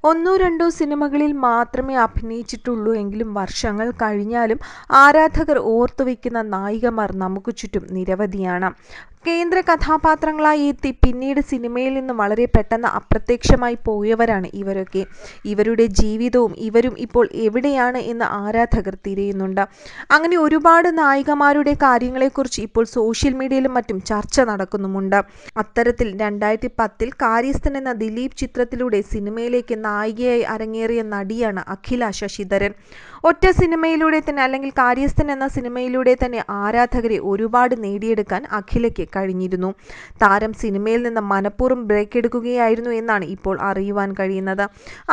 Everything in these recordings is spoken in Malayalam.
ഒന്നോ രണ്ടോ സിനിമകളിൽ മാത്രമേ അഭിനയിച്ചിട്ടുള്ളൂ എങ്കിലും വർഷങ്ങൾ കഴിഞ്ഞാലും ആരാധകർ ഓർത്തുവെക്കുന്ന നായികമാർ നമുക്ക് ചുറ്റും നിരവധിയാണ്. കേന്ദ്ര കഥാപാത്രങ്ങളായി എത്തി പിന്നീട് സിനിമയിൽ നിന്ന് വളരെ പെട്ടെന്ന് അപ്രത്യക്ഷമായി പോയവരാണ് ഇവരൊക്കെ. ഇവരുടെ ജീവിതവും ഇവരും ഇപ്പോൾ എവിടെയാണ് എന്ന് ആരാധകർ തിരയുന്നുണ്ട്. അങ്ങനെ ഒരുപാട് നായികമാരുടെ കാര്യങ്ങളെക്കുറിച്ച് ഇപ്പോൾ സോഷ്യൽ മീഡിയയിലും മറ്റും ചർച്ച നടക്കുന്നുമുണ്ട്. അത്തരത്തിൽ 2010 കാര്യസ്ഥൻ എന്ന ദിലീപ് ചിത്രത്തിലൂടെ സിനിമയിലേക്ക് നായികയായി അരങ്ങേറിയ നടിയാണ് അഖില ശശിധരൻ. ഒറ്റ സിനിമയിലൂടെ തന്നെ, അല്ലെങ്കിൽ കാര്യസ്ഥൻ എന്ന സിനിമയിലൂടെ തന്നെ ആരാധകരെ ഒരുപാട് നേടിയെടുക്കാൻ അഖിലയ്ക്ക് കഴിഞ്ഞിരുന്നു. താരം സിനിമയിൽ നിന്ന് മനഃപൂർവ്വം ബ്രേക്ക് എടുക്കുകയായിരുന്നു എന്നാണ് ഇപ്പോൾ അറിയുവാൻ കഴിയുന്നത്.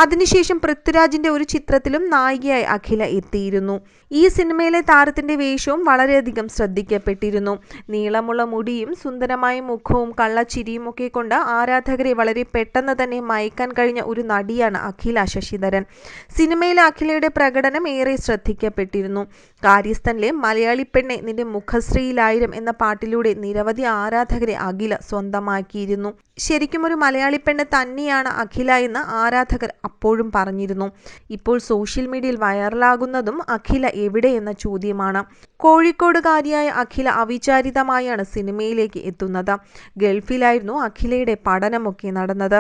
അതിനുശേഷം പൃഥ്വിരാജിന്റെ ഒരു ചിത്രത്തിലും നായികയായി അഖില എത്തിയിരുന്നു. ഈ സിനിമയിലെ താരത്തിന്റെ വേഷവും വളരെയധികം ശ്രദ്ധിക്കപ്പെട്ടിരുന്നു. നീളമുള്ള മുടിയും സുന്ദരമായ മുഖവും കള്ളച്ചിരിയും ഒക്കെ കൊണ്ട് ആരാധകരെ വളരെ പെട്ടെന്ന് തന്നെ മയക്കാൻ കഴിഞ്ഞ ഒരു നടിയാണ് അഖില ശശിധരൻ. സിനിമയിലെ അഖിലയുടെ പ്രകടനം ഏറെ ശ്രദ്ധിക്കപ്പെട്ടിരുന്നു. കാര്യസ്ഥനിലെ മലയാളി പെണ്ണെ നിന്റെ മുഖശ്രീയിലായിരം എന്ന പാട്ടിലൂടെ നിരവധി ആരാധകരെ അഖില സ്വന്തമാക്കിയിരുന്നു. ശരിക്കും ഒരു മലയാളി പെണ്ണ് തന്നെയാണ് അഖില എന്ന് ആരാധകർ അപ്പോഴും പറഞ്ഞിരുന്നു. ഇപ്പോൾ സോഷ്യൽ മീഡിയയിൽ വൈറലാകുന്നതും അഖില എവിടെ എന്ന ചോദ്യമാണ്. കോഴിക്കോടുകാരിയായ അഖില അവിചാരിതമായാണ് സിനിമയിലേക്ക് എത്തുന്നത്. ഗൾഫിലായിരുന്നു അഖിലയുടെ പഠനമൊക്കെ നടന്നത്.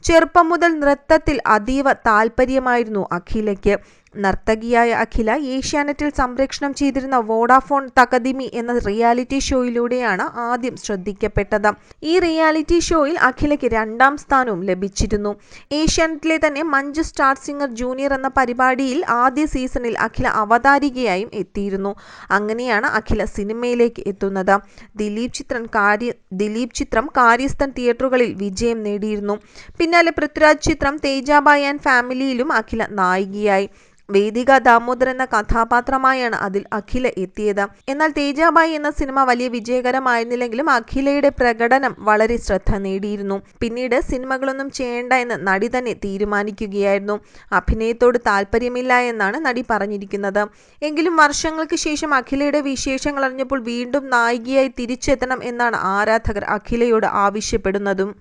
ചെറുപ്പം മുതൽ നൃത്തത്തിൽ അതീവ താല്പര്യമായിരുന്നു അഖിലയ്ക്ക്. നർത്തകിയായ അഖില ഏഷ്യാനെറ്റിൽ സംപ്രേഷണം ചെയ്തിരുന്ന വോഡാഫോൺ തകദിമി എന്ന റിയാലിറ്റി ഷോയിലൂടെയാണ് ആദ്യം ശ്രദ്ധിക്കപ്പെട്ടത്. ഈ റിയാലിറ്റി ഷോയിൽ അഖിലയ്ക്ക് 2ാം സ്ഥാനവും ലഭിച്ചിരുന്നു. ഏഷ്യാനെറ്റിലെ തന്നെ മഞ്ജു സ്റ്റാർ സിംഗർ ജൂനിയർ എന്ന പരിപാടിയിൽ ആദ്യ സീസണിൽ അഖില അവതാരികയായും എത്തിയിരുന്നു. അങ്ങനെയാണ് അഖില സിനിമയിലേക്ക് എത്തുന്നത്. ദിലീപ് ചിത്രം കാര്യസ്ഥൻ തിയേറ്ററുകളിൽ വിജയം നേടിയിരുന്നു. പിന്നാലെ പൃഥ്വിരാജ് ചിത്രം തേജാബായ് ആൻഡ് ഫാമിലിയിലും അഖില നായികയായി. വേദിക ദാമോദർ എന്ന കഥാപാത്രമായാണ് അതിൽ അഖില എത്തിയത്. എന്നാൽ തേജാബായി എന്ന സിനിമ വലിയ വിജയകരമായിരുന്നില്ലെങ്കിലും അഖിലയുടെ പ്രകടനം വളരെ ശ്രദ്ധ നേടിയിരുന്നു. പിന്നീട് സിനിമകളൊന്നും ചെയ്യേണ്ട എന്ന് നടി തന്നെ തീരുമാനിക്കുകയായിരുന്നു. അഭിനയത്തോട് താല്പര്യമില്ല എന്നാണ് നടി പറഞ്ഞിരിക്കുന്നത്. എങ്കിലും വർഷങ്ങൾക്ക് ശേഷം അഖിലയുടെ വിശേഷങ്ങൾ അറിഞ്ഞപ്പോൾ വീണ്ടും നായികയായി തിരിച്ചെത്തണം എന്നാണ് ആരാധകർ അഖിലയോട് ആവശ്യപ്പെടുന്നതും.